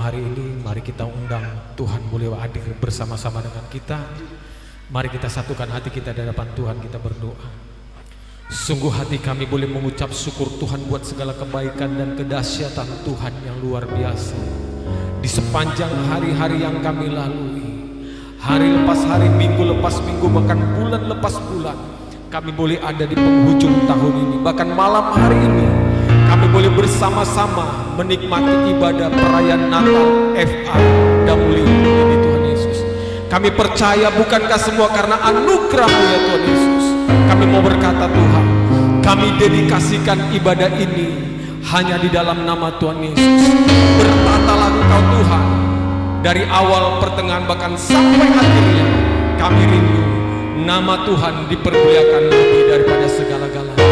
hari ini mari kita undang Tuhan boleh hadir bersama-sama dengan kita. Mari kita satukan hati kita di hadapan Tuhan, kita berdoa. Sungguh hati kami boleh mengucap syukur Tuhan buat segala kebaikan dan kedahsyatan Tuhan yang luar biasa. Di sepanjang hari-hari yang kami lalui, hari lepas hari, minggu lepas minggu, bahkan bulan lepas bulan, kami boleh ada di penghujung tahun ini. Bahkan malam hari ini kami boleh bersama-sama menikmati ibadah perayaan Natal FA Damuli ini Tuhan Yesus. Kami percaya bukankah semua karena anugerah-Mu ya Tuhan Yesus. Kami mau berkata Tuhan, kami dedikasikan ibadah ini hanya di dalam nama Tuhan Yesus. Bertatalah Engkau Tuhan, dari awal pertengahan bahkan sampai akhirnya kami rindu nama Tuhan dipermuliakan lebih daripada segala-galanya.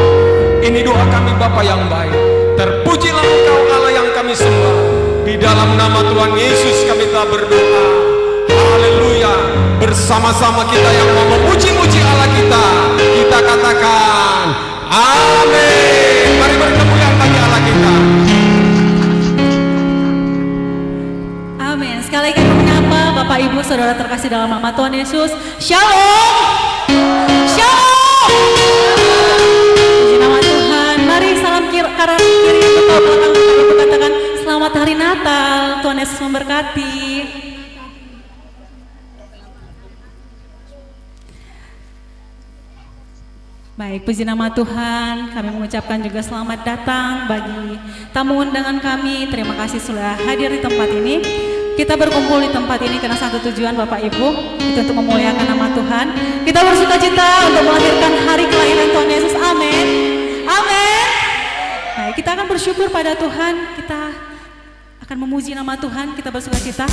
Ini doa kami Bapa yang baik. Terpujilah Engkau Allah yang kami sembah. Di dalam nama Tuhan Yesus kami telah berdoa. Haleluya. Bersama-sama kita yang mau memuji-muji Allah kita, kita katakan amin. Mari bertemu yang bagi Allah kita. Amin. Sekali lagi kami menyapa Bapak Ibu Saudara terkasih dalam nama Tuhan Yesus. Shalom. Shalom. Puji nama Tuhan. Mari salam kanan kiri betul belakang kita katakan selamat hari Natal. Tuhan Yesus memberkati. Baik, puji nama Tuhan. Kami mengucapkan juga selamat datang bagi tamu undangan kami. Terima kasih sudah hadir di tempat ini. Kita berkumpul di tempat ini karena satu tujuan Bapak Ibu, itu untuk memuliakan nama Tuhan. Kita bersuka cita untuk melahirkan hari kelahiran Tuhan Yesus. Amin. Amin. Baik, kita akan bersyukur pada Tuhan. Kita akan memuji nama Tuhan. Kita bersuka cita.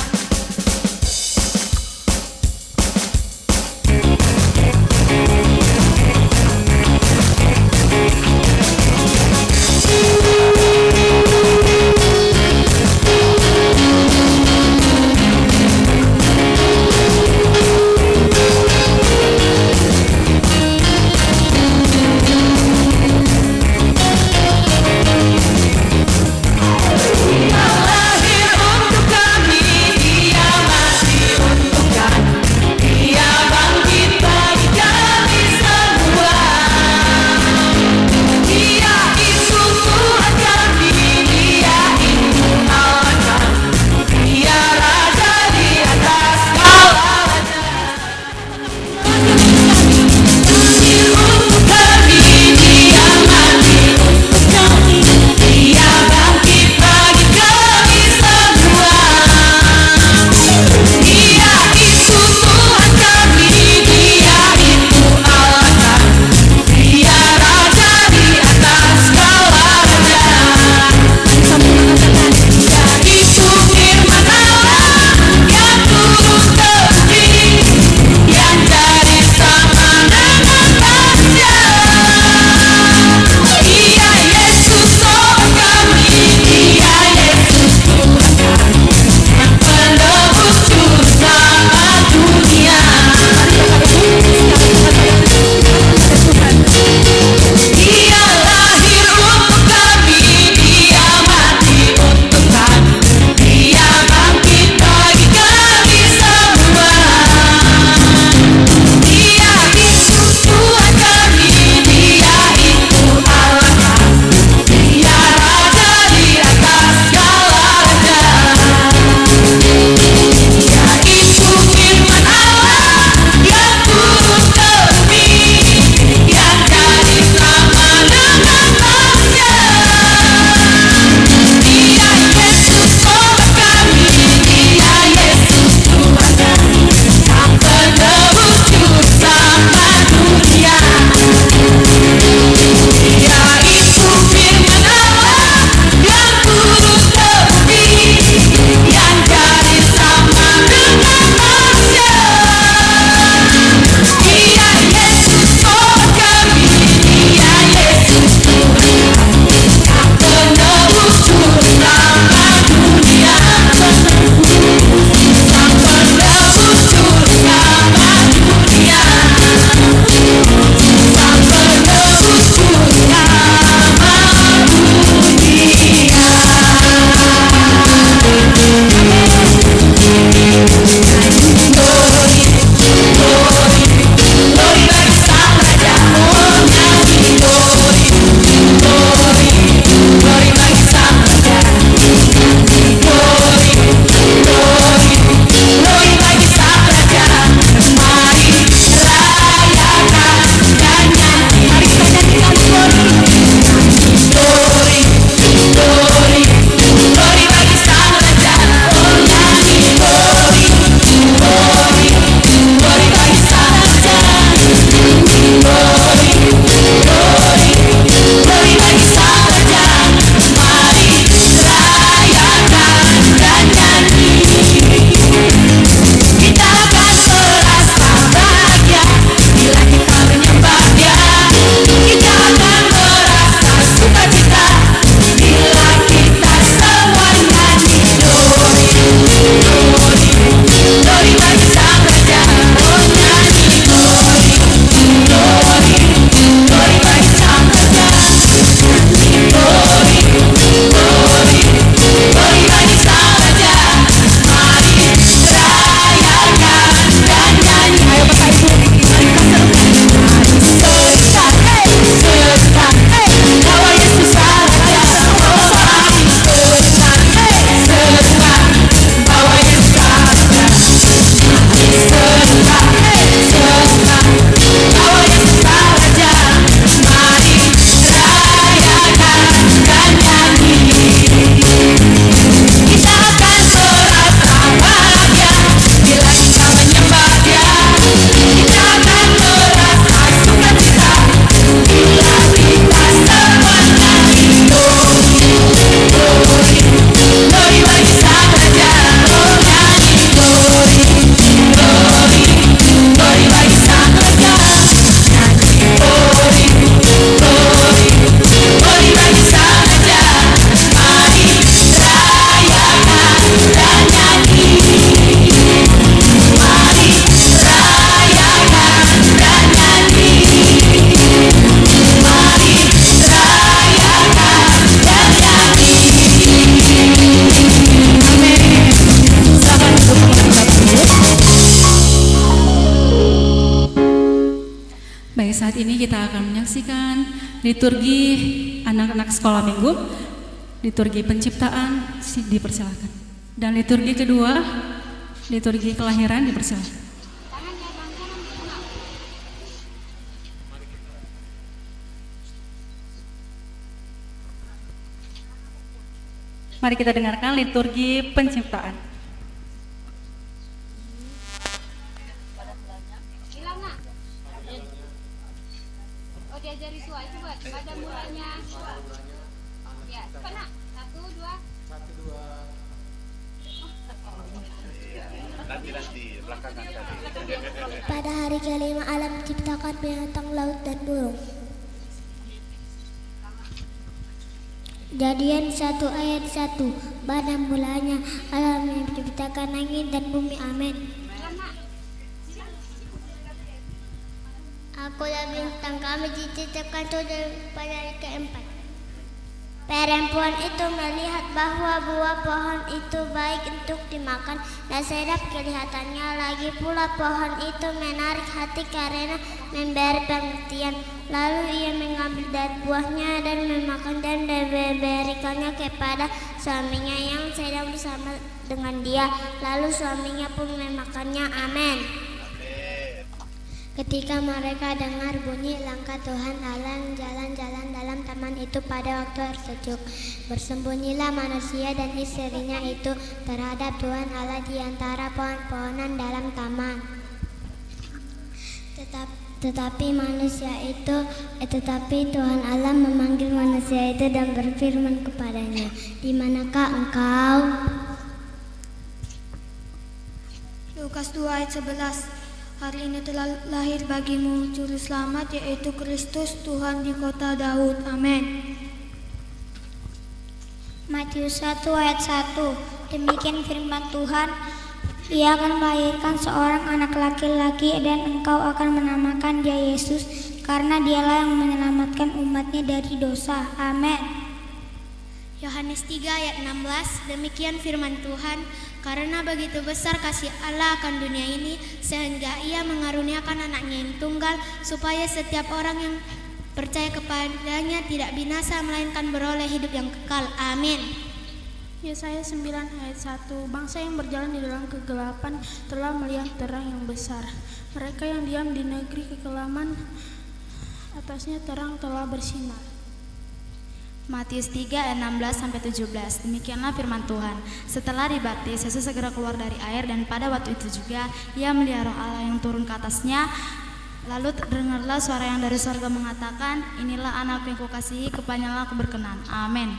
Lahir untuk kami, Dia saat ini kita akan menyaksikan liturgi anak-anak sekolah minggu, liturgi penciptaan, dipersilakan. Dan liturgi kedua, liturgi kelahiran, dipersilakan. Mari kita dengarkan liturgi penciptaan. Oh, diajari suara itu buat pada mulanya. Ya, cepat nak. 1, 2. Nanti belakangan tadi. Pada hari kelima alam diciptakan binatang laut dan burung. Kejadian 1 ayat 1. Pada mulanya alam menciptakan langit dan bumi. Amin. Akulah bintang kami diciptakan sudah pada hari keempat. Perempuan itu melihat bahwa buah pohon itu baik untuk dimakan dan sedap kelihatannya. Lagi pula pohon itu menarik hati karena memberi pengertian. Lalu ia mengambil dari buahnya dan memakan dan memberikannya kepada suaminya yang sedang bersama dengan dia. Lalu suaminya pun memakannya. Amin. Ketika mereka dengar bunyi langkah Tuhan Allah jalan-jalan dalam taman itu pada waktu sejuk, bersembunyilah manusia dan istrinya itu terhadap Tuhan Allah di antara pohon-pohonan dalam taman. Tetapi Tuhan Allah memanggil manusia itu dan berfirman kepadanya, "Di manakah engkau?" Lukas 2 ayat 11. Hari ini telah lahir bagimu juru selamat, yaitu Kristus Tuhan di kota Daud. Amin. Matius 1 ayat 1. Demikian firman Tuhan, Ia akan melahirkan seorang anak laki-laki dan engkau akan menamakan dia Yesus, karena dialah yang menyelamatkan umatnya dari dosa. Amin. Yohanes 3 ayat 16. Demikian firman Tuhan, karena begitu besar kasih Allah akan dunia ini, sehingga Ia mengaruniakan anaknya yang tunggal, supaya setiap orang yang percaya kepadanya tidak binasa, melainkan beroleh hidup yang kekal. Amin. Yesaya 9 ayat 1. Bangsa yang berjalan di dalam kegelapan telah melihat terang yang besar. Mereka yang diam di negeri kekelaman, atasnya terang telah bersinar. Matius 3 ayat 16-17. Demikianlah firman Tuhan. Setelah dibaptis, Yesus segera keluar dari air, dan pada waktu itu juga ia melihat Roh Allah yang turun ke atasnya. Lalu terdengarlah suara yang dari surga mengatakan, "Inilah anakku yang kukasihi, kepadanya aku berkenan." Amin.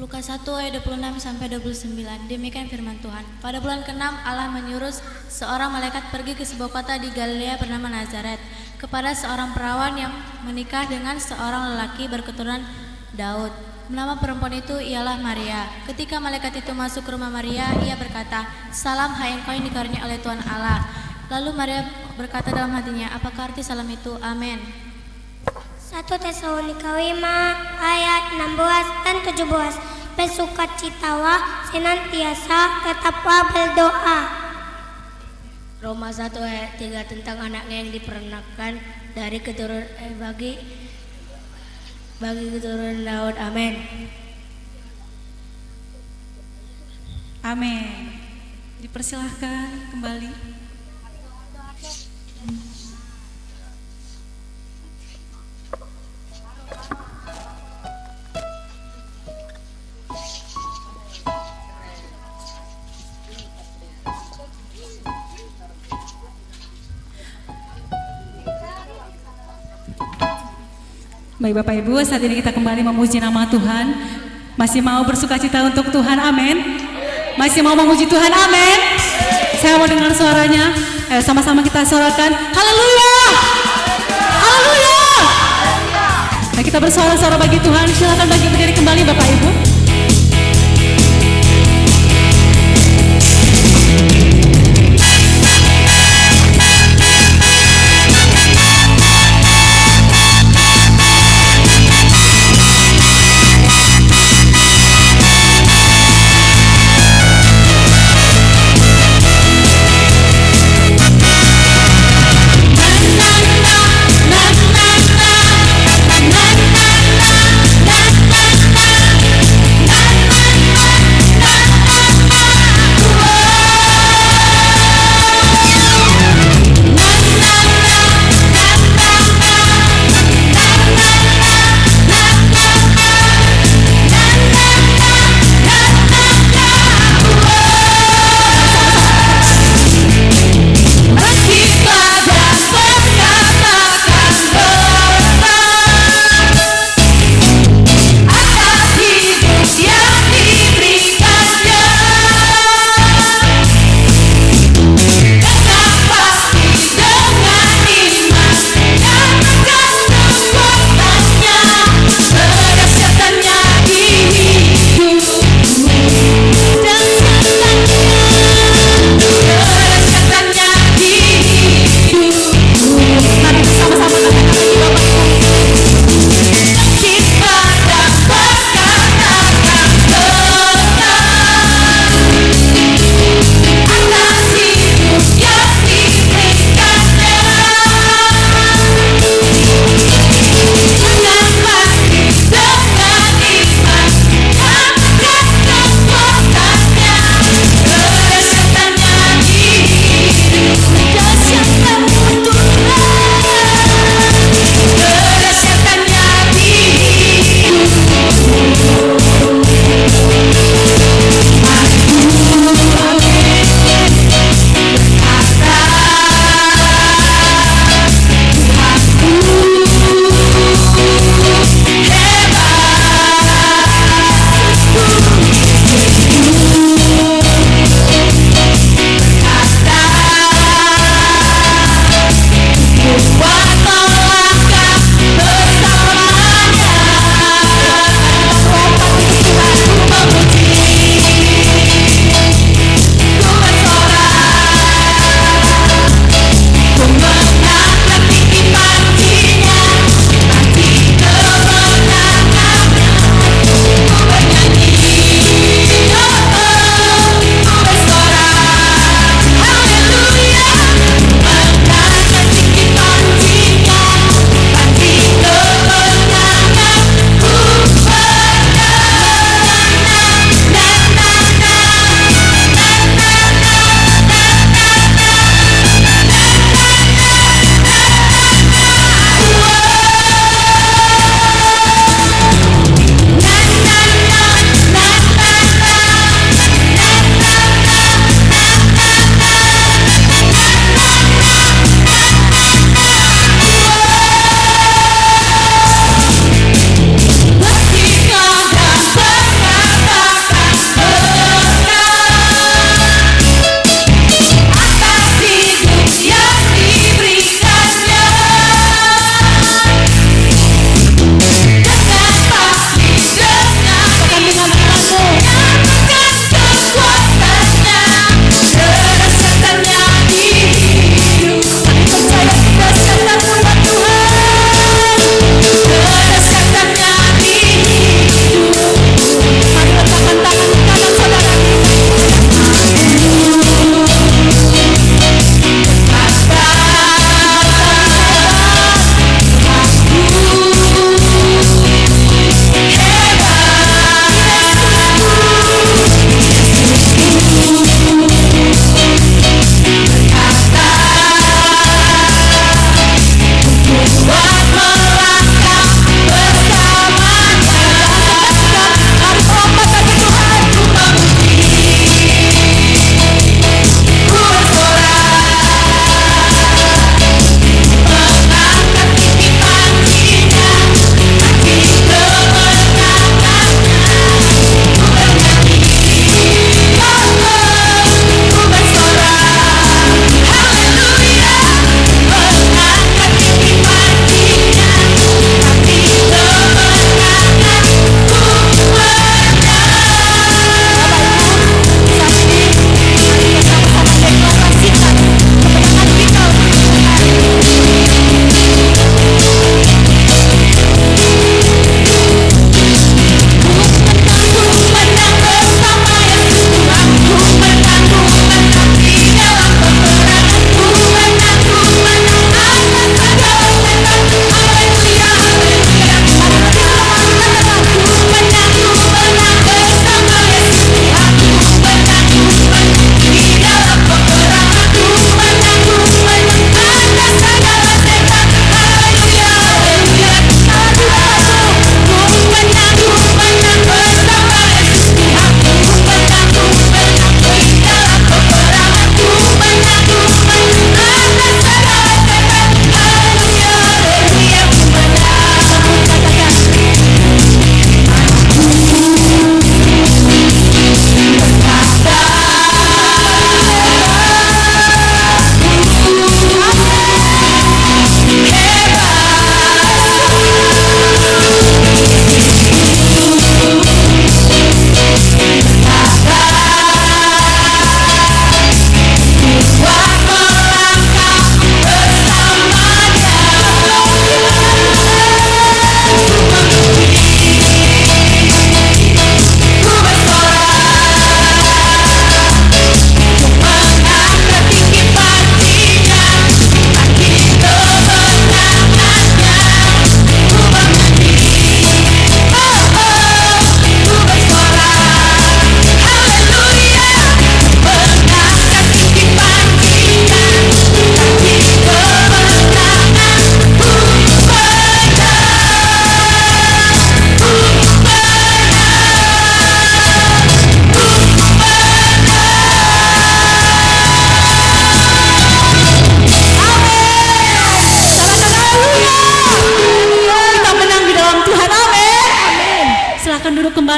Lukas 1 ayat 26-29. Demikian firman Tuhan. Pada bulan ke-6 Allah menyuruh seorang malaikat pergi ke sebuah kota di Galilea bernama Nazaret, kepada seorang perawan yang menikah dengan seorang lelaki berketurunan Daud. Nama perempuan itu ialah Maria. Ketika malaikat itu masuk ke rumah Maria, ia berkata, "Salam, hai engkau yang dikaruniai oleh Tuhan Allah." Lalu Maria berkata dalam hatinya, "Apakah arti salam itu?" Amin. 1 Tesalonika 5 ayat 16 dan 17. Bersukacitalah senantiasa, tetaplah berdoa. Roma 1 ayat 3 tentang anaknya yang diperanakan dari keturunan bagi keturunan Daud. Amin. Amin. Dipersilahkan kembali. Baik Bapak Ibu, saat ini kita kembali memuji nama Tuhan. Masih mau bersukacita untuk Tuhan, amin. Masih mau memuji Tuhan, amin. Saya mau dengar suaranya. Ayo sama-sama kita sorakan, haleluya, haleluya. Nah, kita bersorak-sorak bagi Tuhan. Silakan bagi berdiri kembali Bapak Ibu.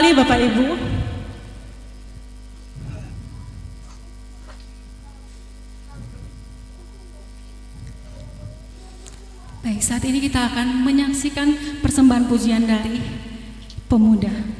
kembali Bapak Ibu. Baik, saat ini kita akan menyaksikan persembahan pujian dari pemuda.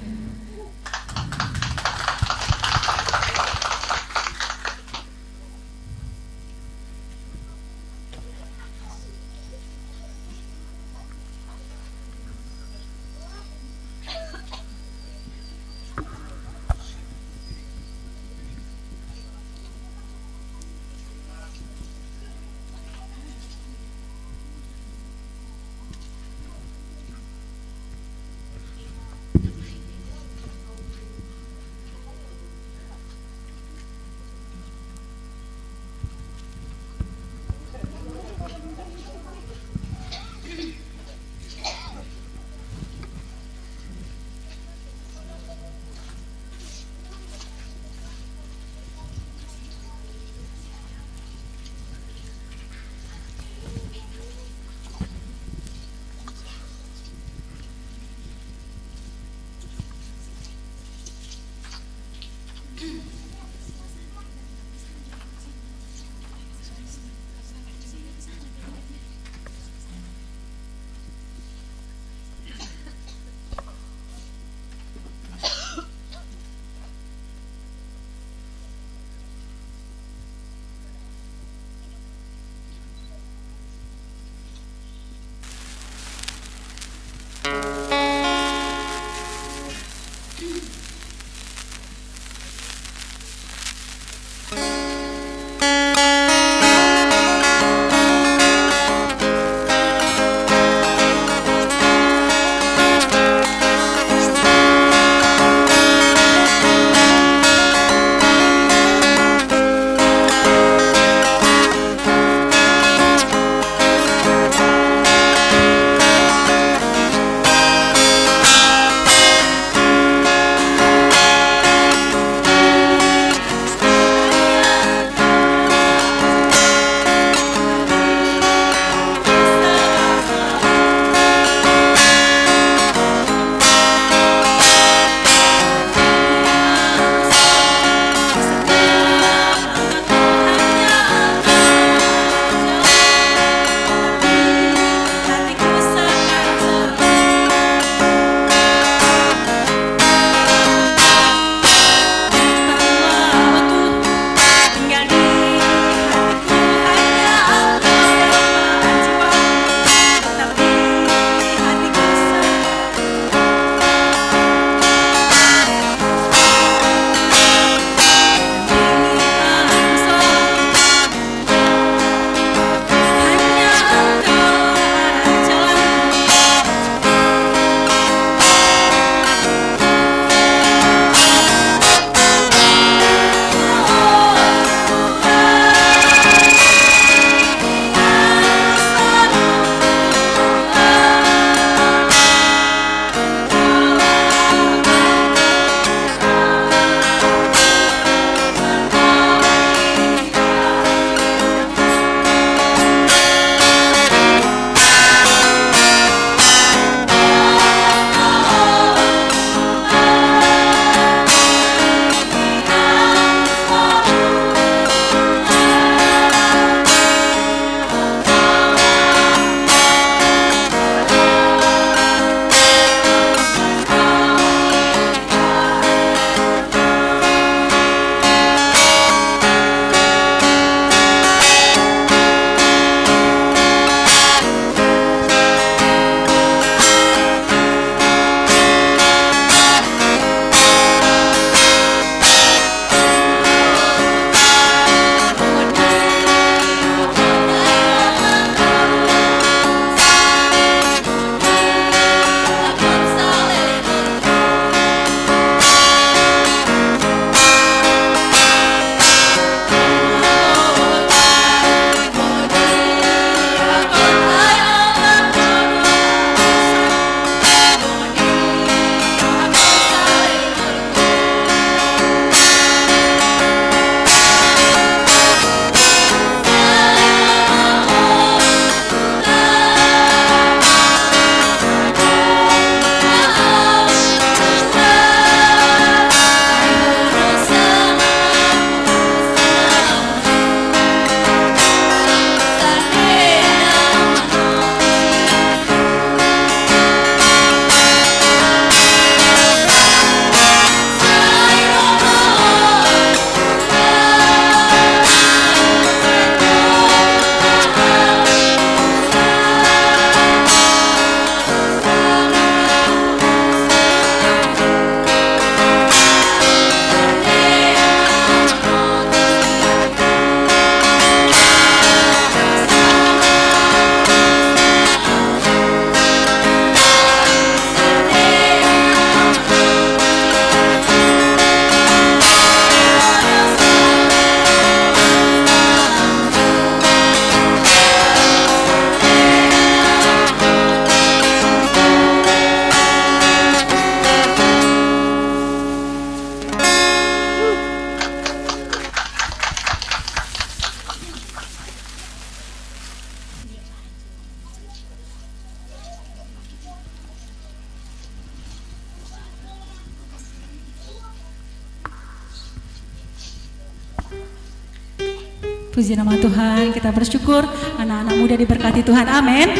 Puji nama Tuhan, kita bersyukur anak-anak muda diberkati Tuhan. Amin.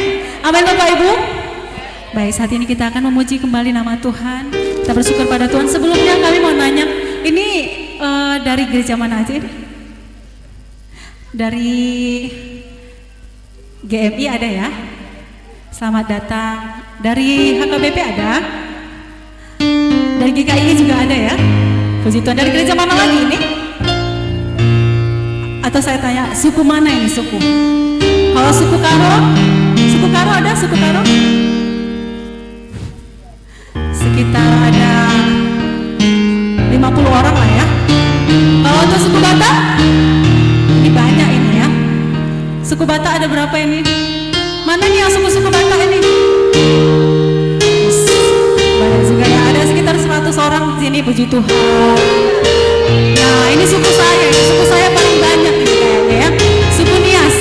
Amin Bapak Ibu. Baik, saat ini kita akan memuji kembali nama Tuhan. Kita bersyukur pada Tuhan. Sebelumnya kami mau nanya, ini dari gereja mana aja ini? Dari GMI ada ya? Selamat datang. Dari HKBP ada? Dari GKI juga ada ya? Puji Tuhan. Dari gereja mana lagi ini? Atau saya tanya, suku mana ini suku? Kalau suku Karo ada suku Karo? Sekitar ada 50 orang lah ya. Kalau untuk suku Batak, ini banyak ini ya. Suku Batak ada berapa ini? Mana nih yang suku-suku Batak ini? Banyak juga ya, ada sekitar 100 orang di sini, puji Tuhan. Nah ini suku saya paling banyak ini kayaknya ya. Suku Nias.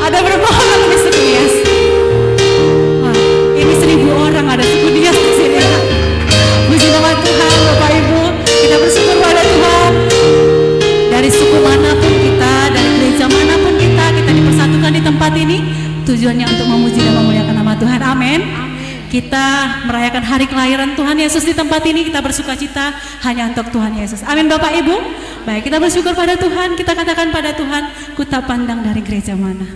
Ada berapa orang di suku Nias? Wah, ini 1000 orang ada suku Nias di sini ya. Puji nama Tuhan Bapak Ibu, kita bersyukur pada Tuhan. Dari suku manapun kita, dari gereja manapun kita dipersatukan di tempat ini, tujuannya untuk memuji dan memuliakan nama Tuhan. Amin. Kita merayakan hari kelahiran Tuhan Yesus di tempat ini, kita bersukacita hanya untuk Tuhan Yesus. Amin Bapak Ibu. Baik, kita bersyukur pada Tuhan, kita katakan pada Tuhan, ku tak pandang dari gereja mana.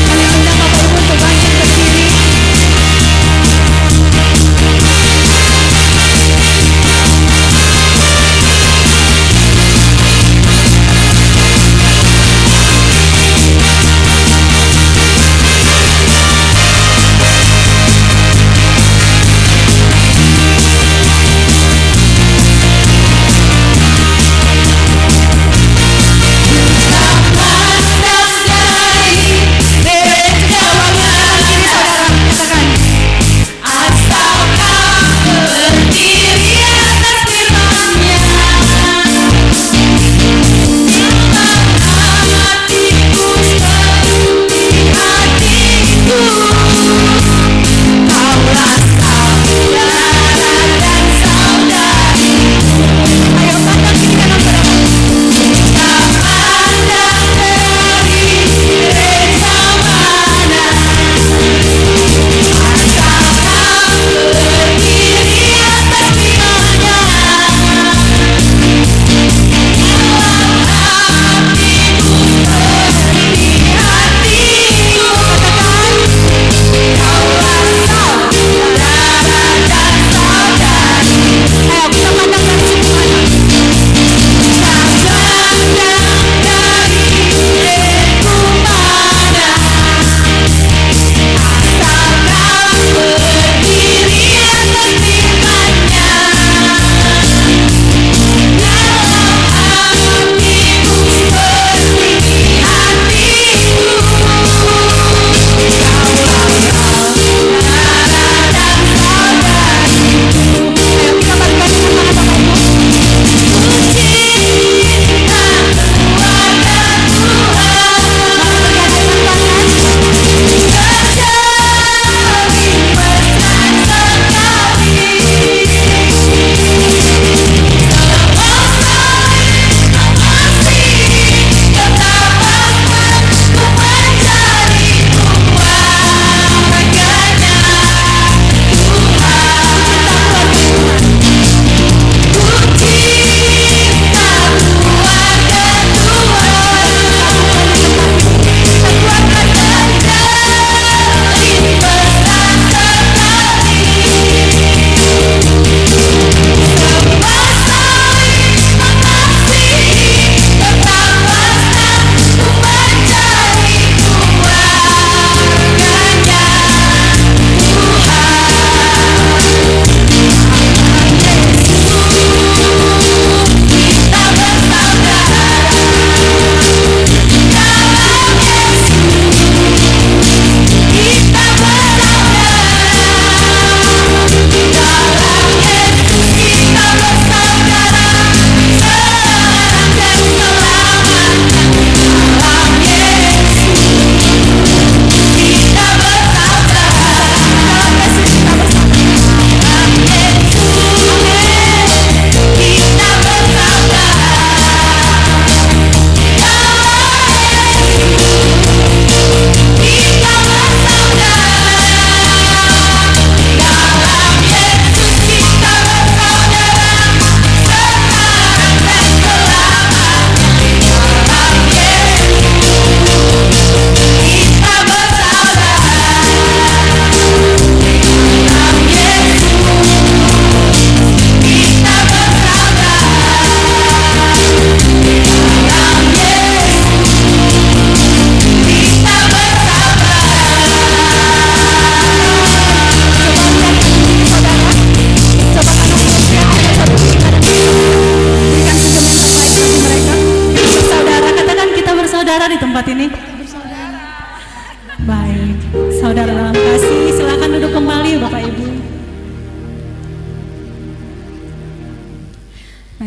Kami undang Bapak Ibu untuk bangkit berdiri.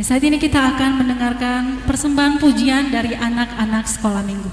Saat ini kita akan mendengarkan persembahan pujian dari anak-anak sekolah minggu.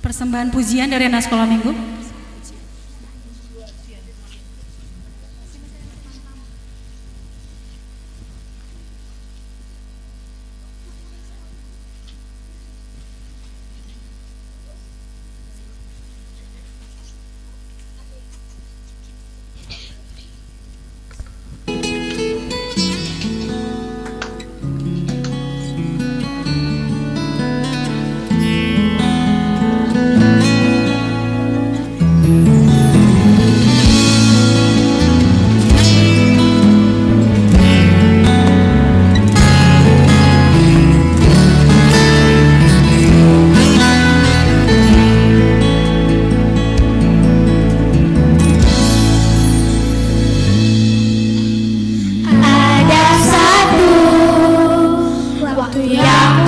Persembahan pujian dari anak sekolah minggu. Inilah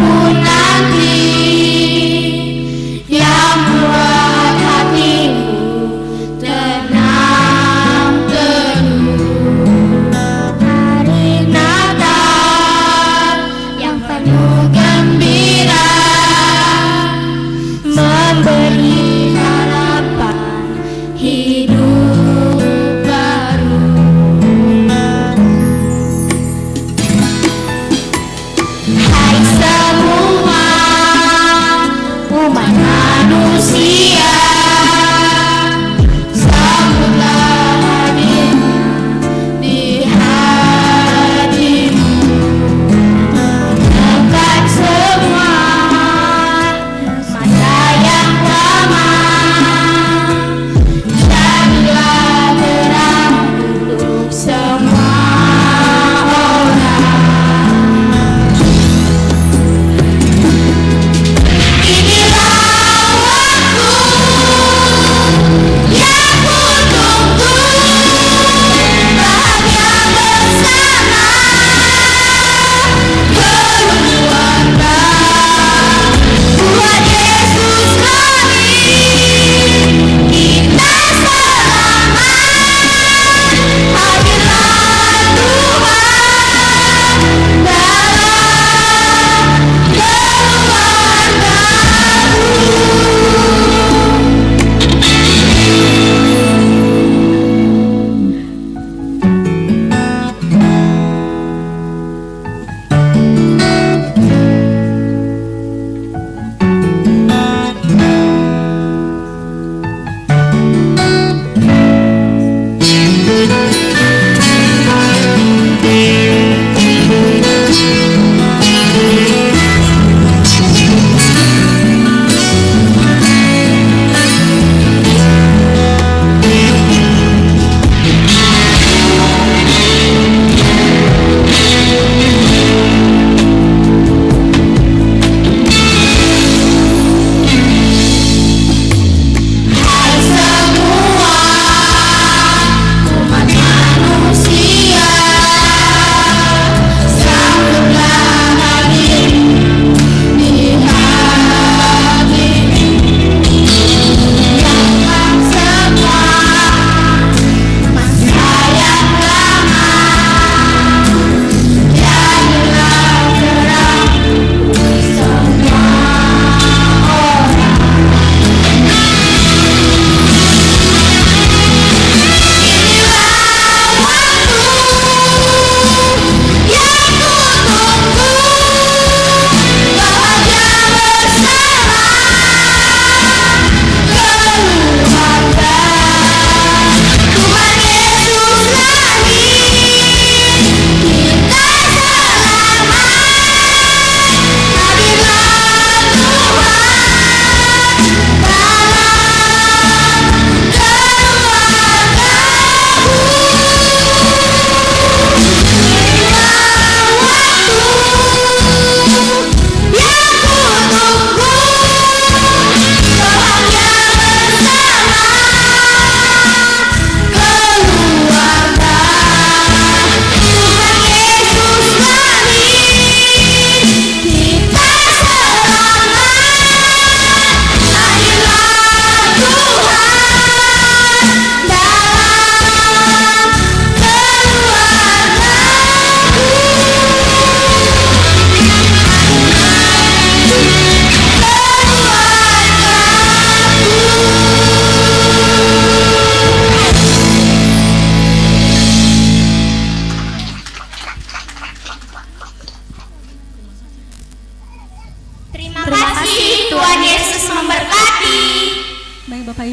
waktu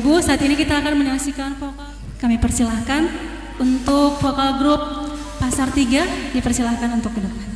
Ibu, saat ini kita akan menyaksikan vokal. Kami persilahkan untuk vokal grup Pasar 3, dipersilahkan untuk ke depan.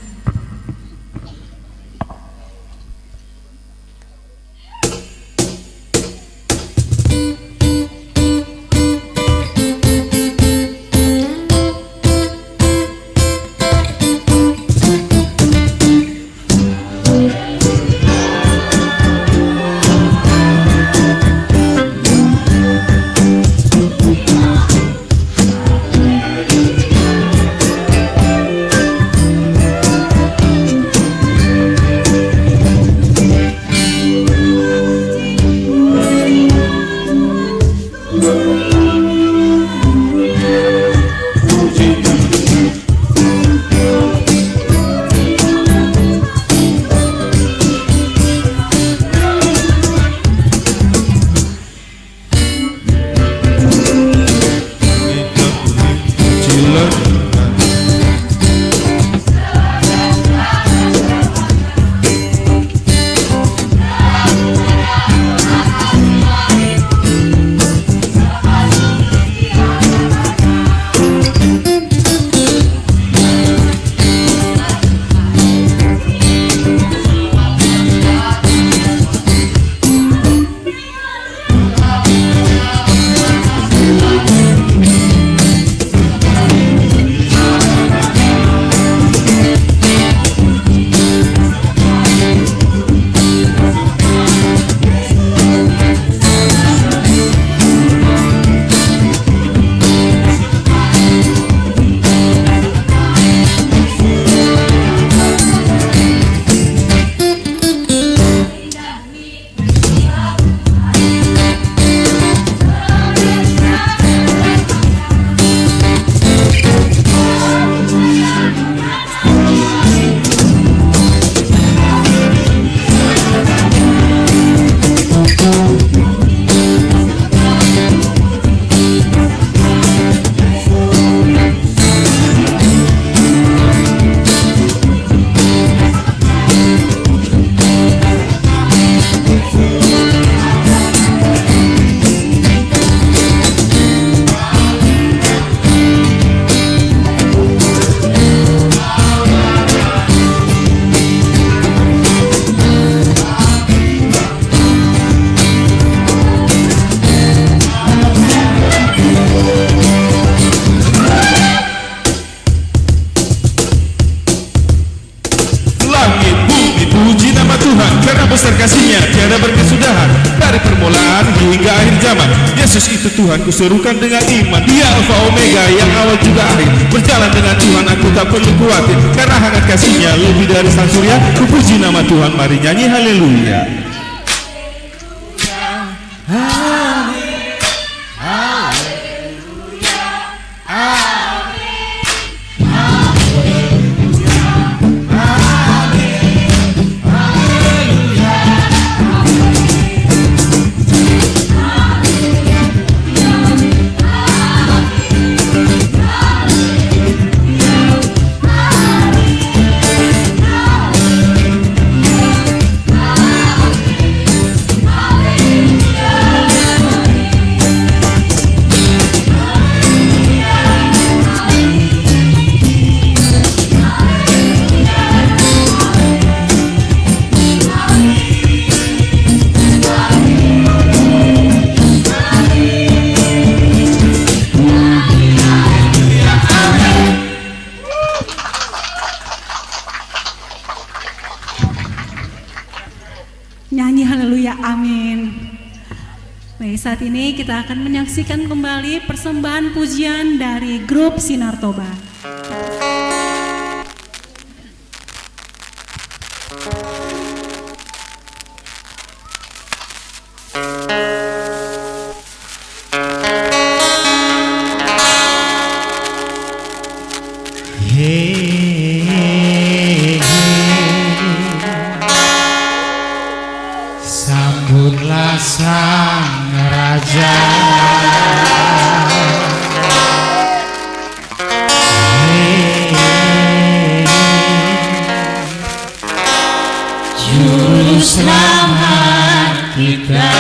Yesus itu Tuhan, kuserukan dengan iman. Dia Alfa Omega, yang awal juga akhir. Berjalan dengan Tuhan, aku tak perlu khawatir, karena hangat kasih-Nya lebih dari sang surya. Kupuji nama Tuhan, mari nyanyi haleluya. Nyanyi haleluya, amin. Baik, saat ini kita akan menyaksikan kembali persembahan pujian dari grup Sinar Toba. Sambutlah sang raja, juru selamat kita.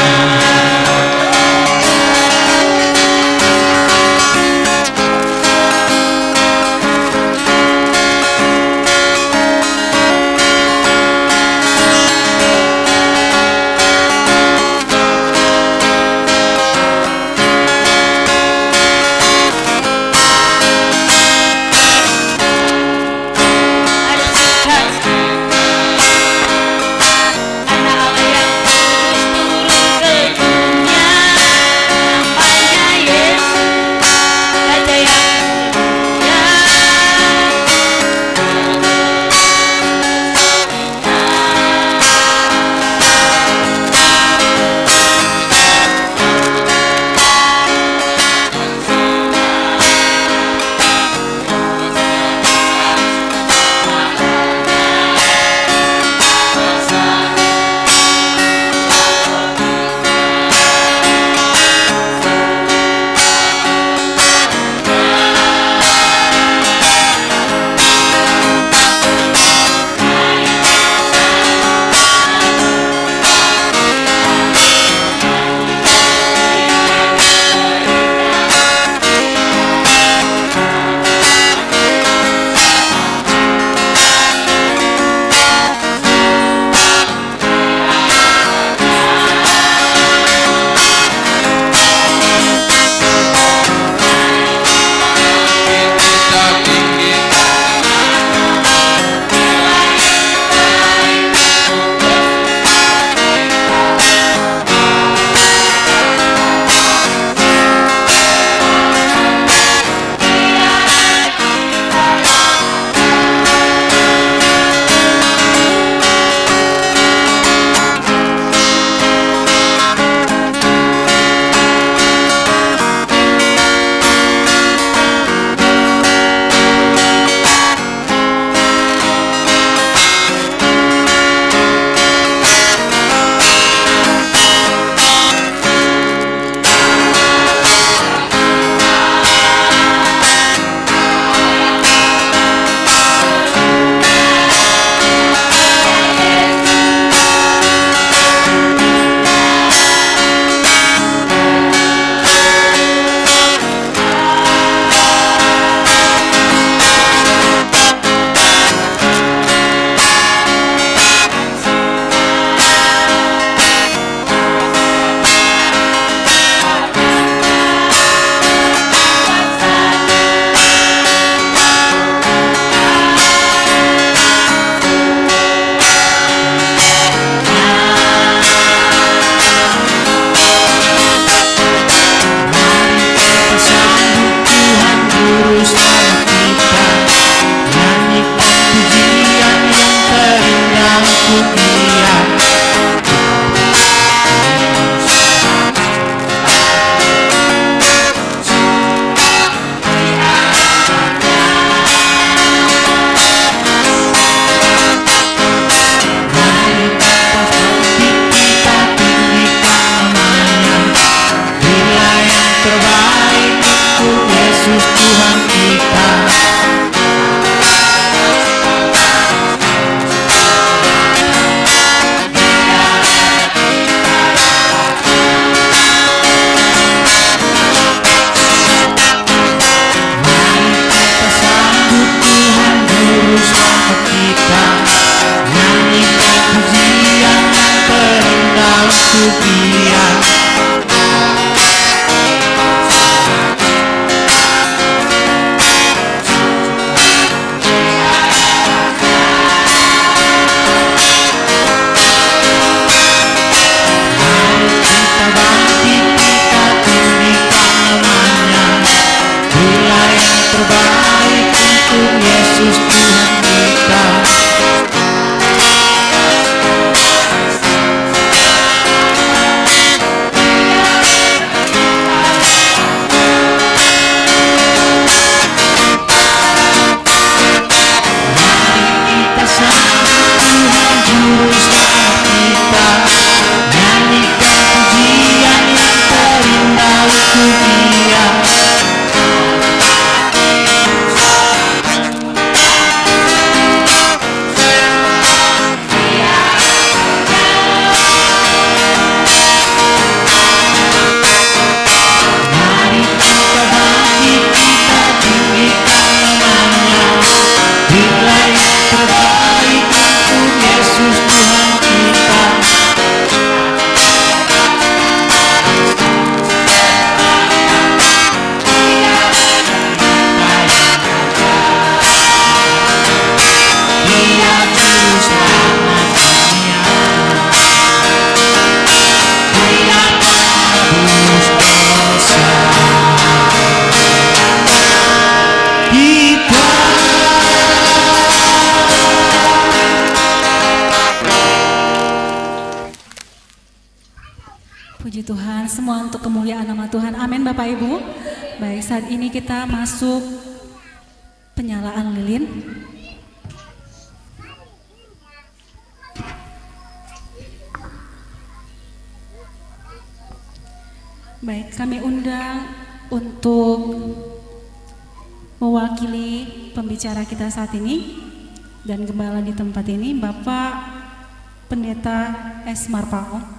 Puji Tuhan, semua untuk kemuliaan nama Tuhan. Amin Bapak Ibu. Baik, saat ini kita masuk penyalaan lilin. Baik, kami undang untuk mewakili pembicara kita saat ini dan gembala di tempat ini, Bapak Pendeta S. Marpao.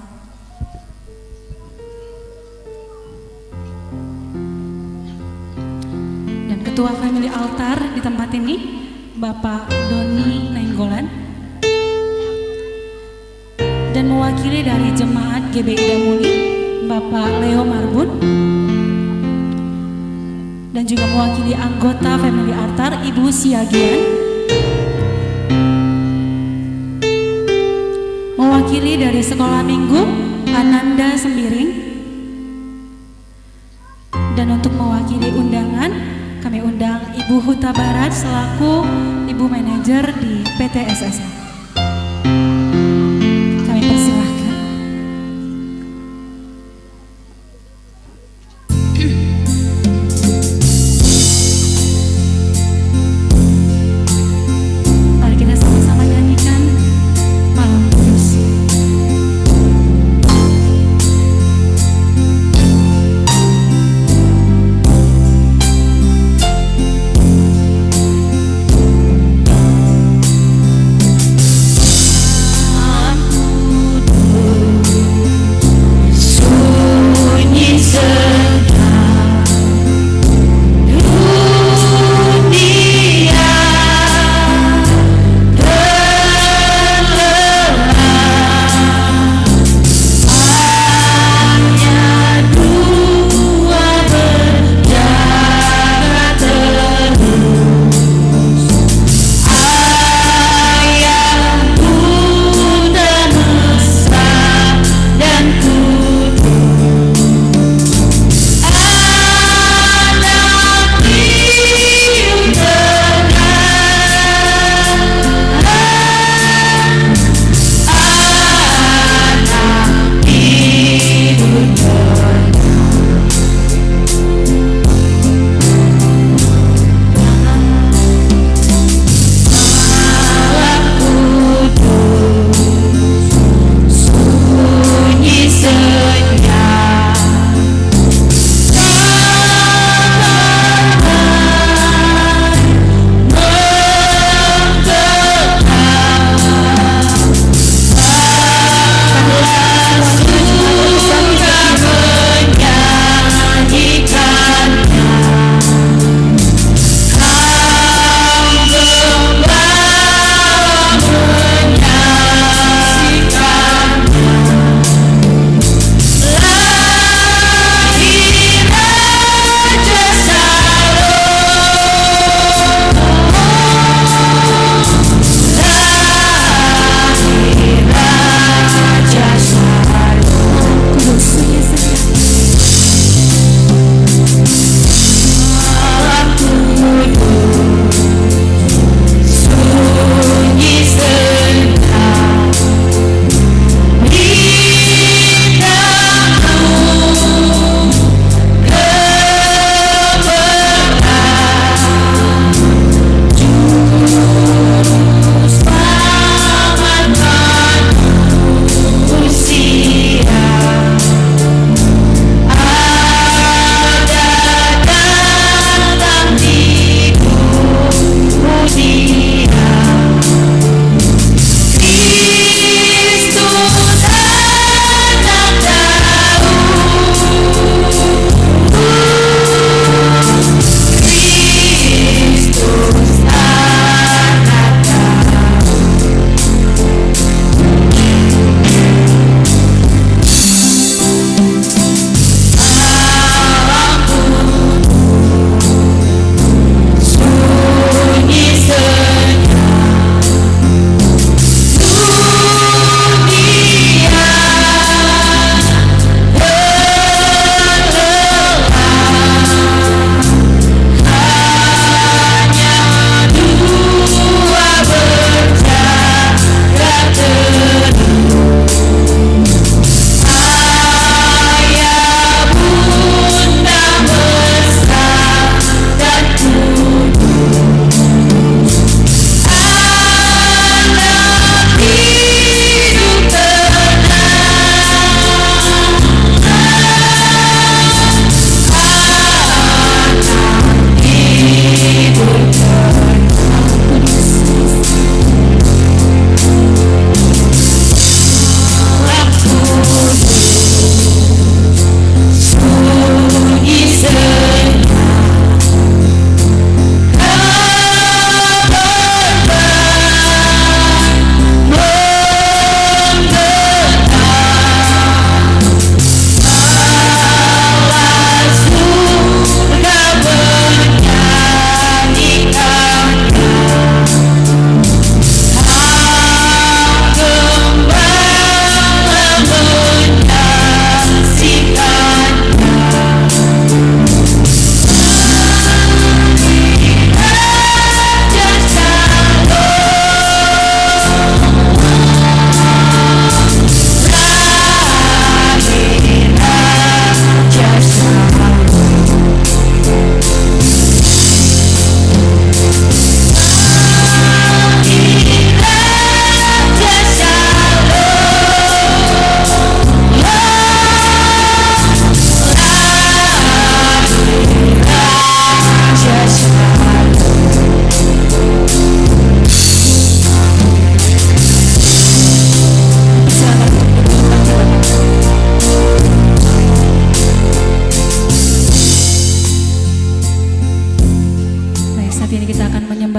Dan Ketua Family Altar di tempat ini, Bapak Doni Nainggolan. Dan mewakili dari Jemaat GBI Damuni, Bapak Leo Marbun. Dan juga mewakili anggota Family Altar, Ibu Siagian. Mewakili dari Sekolah Minggu, Ananda Sembiring. Dan untuk mewakili undangan, kami undang Ibu Huta Barat selaku Ibu Manajer di PT SSM. Kami persilahkan. Mari kita sama-sama nyanyikan Malam Kudus.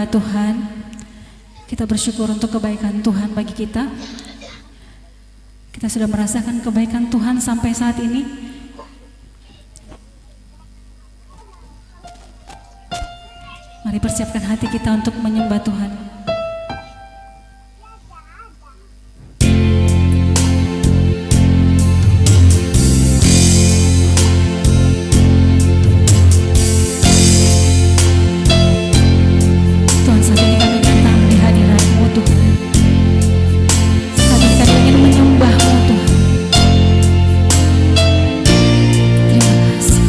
Tuhan, kita bersyukur untuk kebaikan Tuhan bagi kita. Kita sudah merasakan kebaikan Tuhan sampai saat ini. Mari persiapkan hati kita untuk menyembah Tuhan. Tuhan, saat ini kami datang di hadirat-Mu Tuhan. Saat ini kami ingin menyembah-Mu Tuhan. Terima kasih.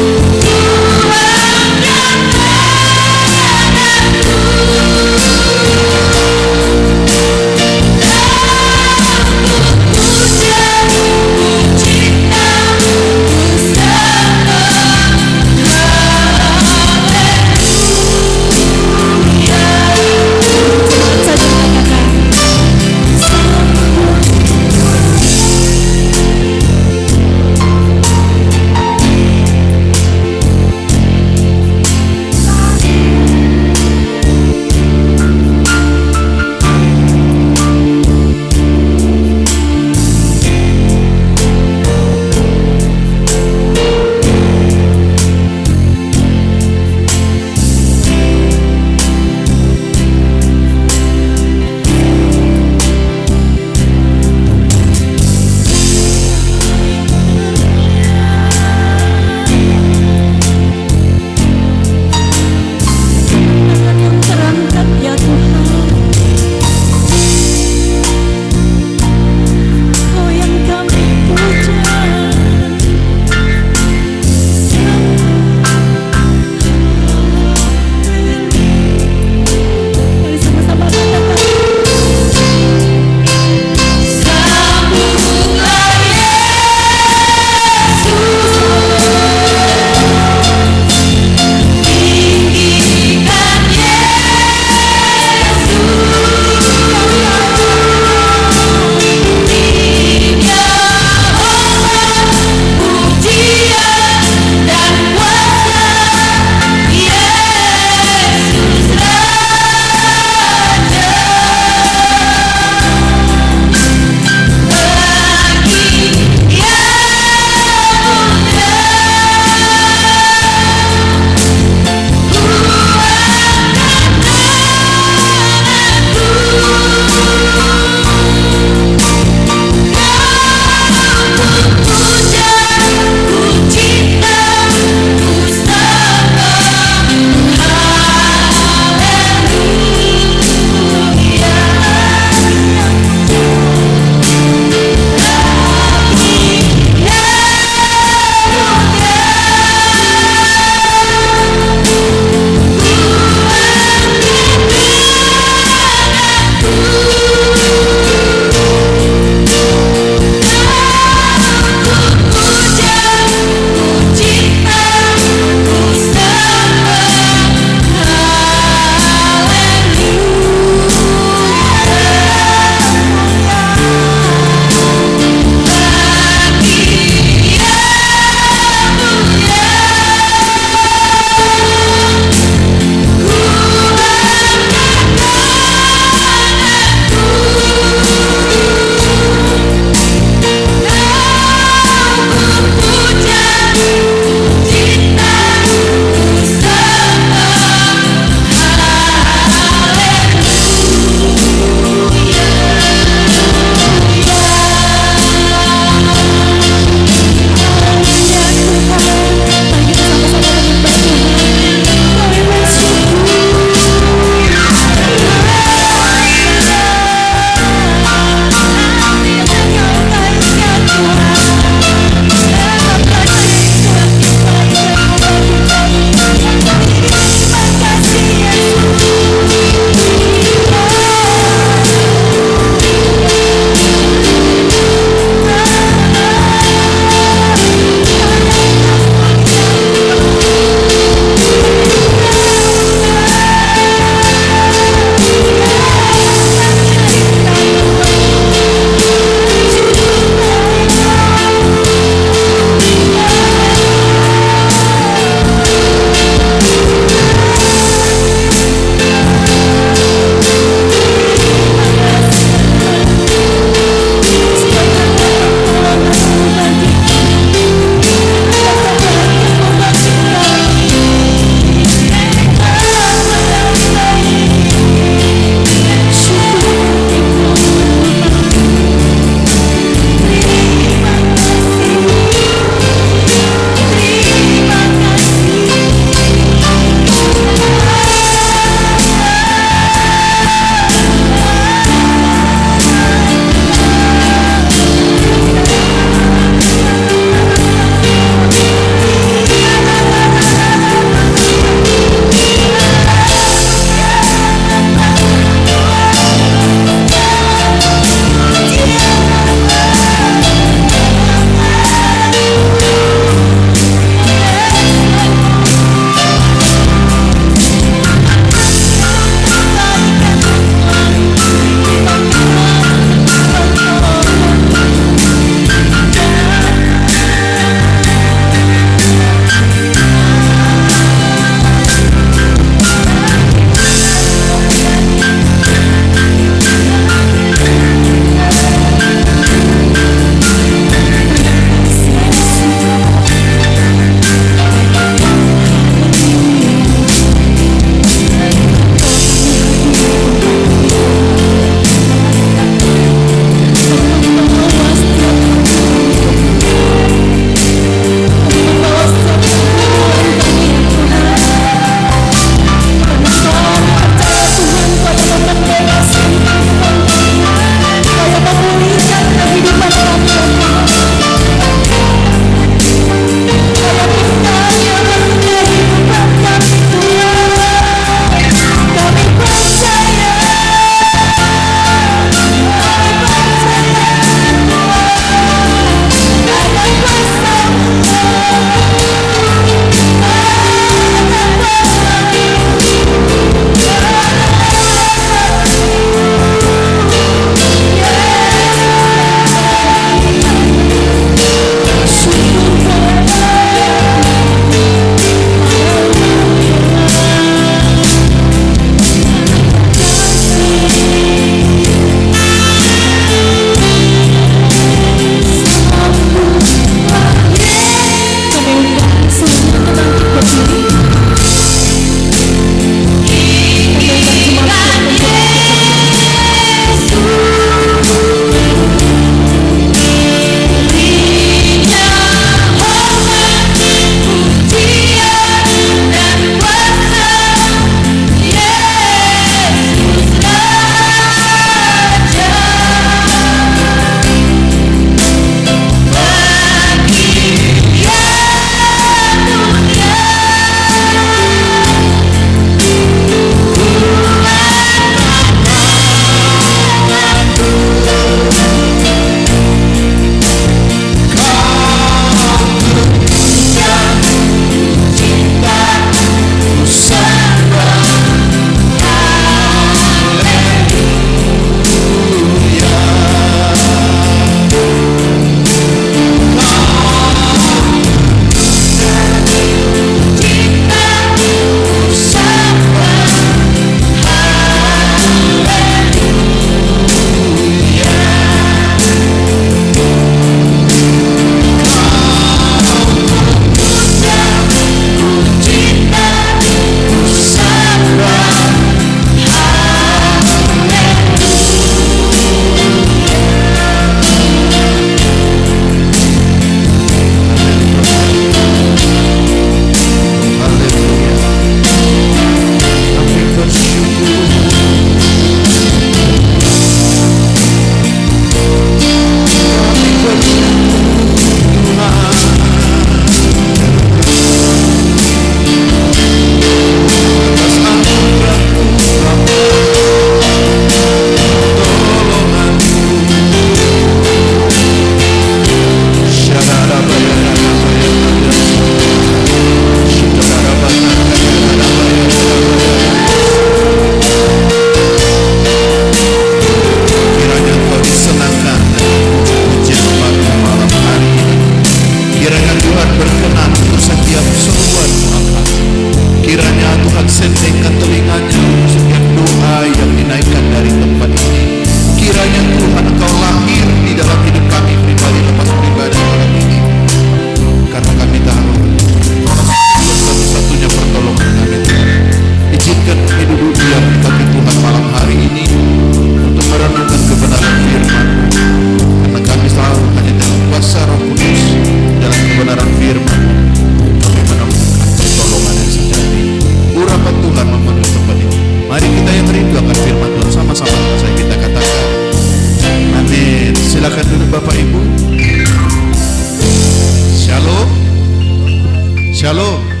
Shalom.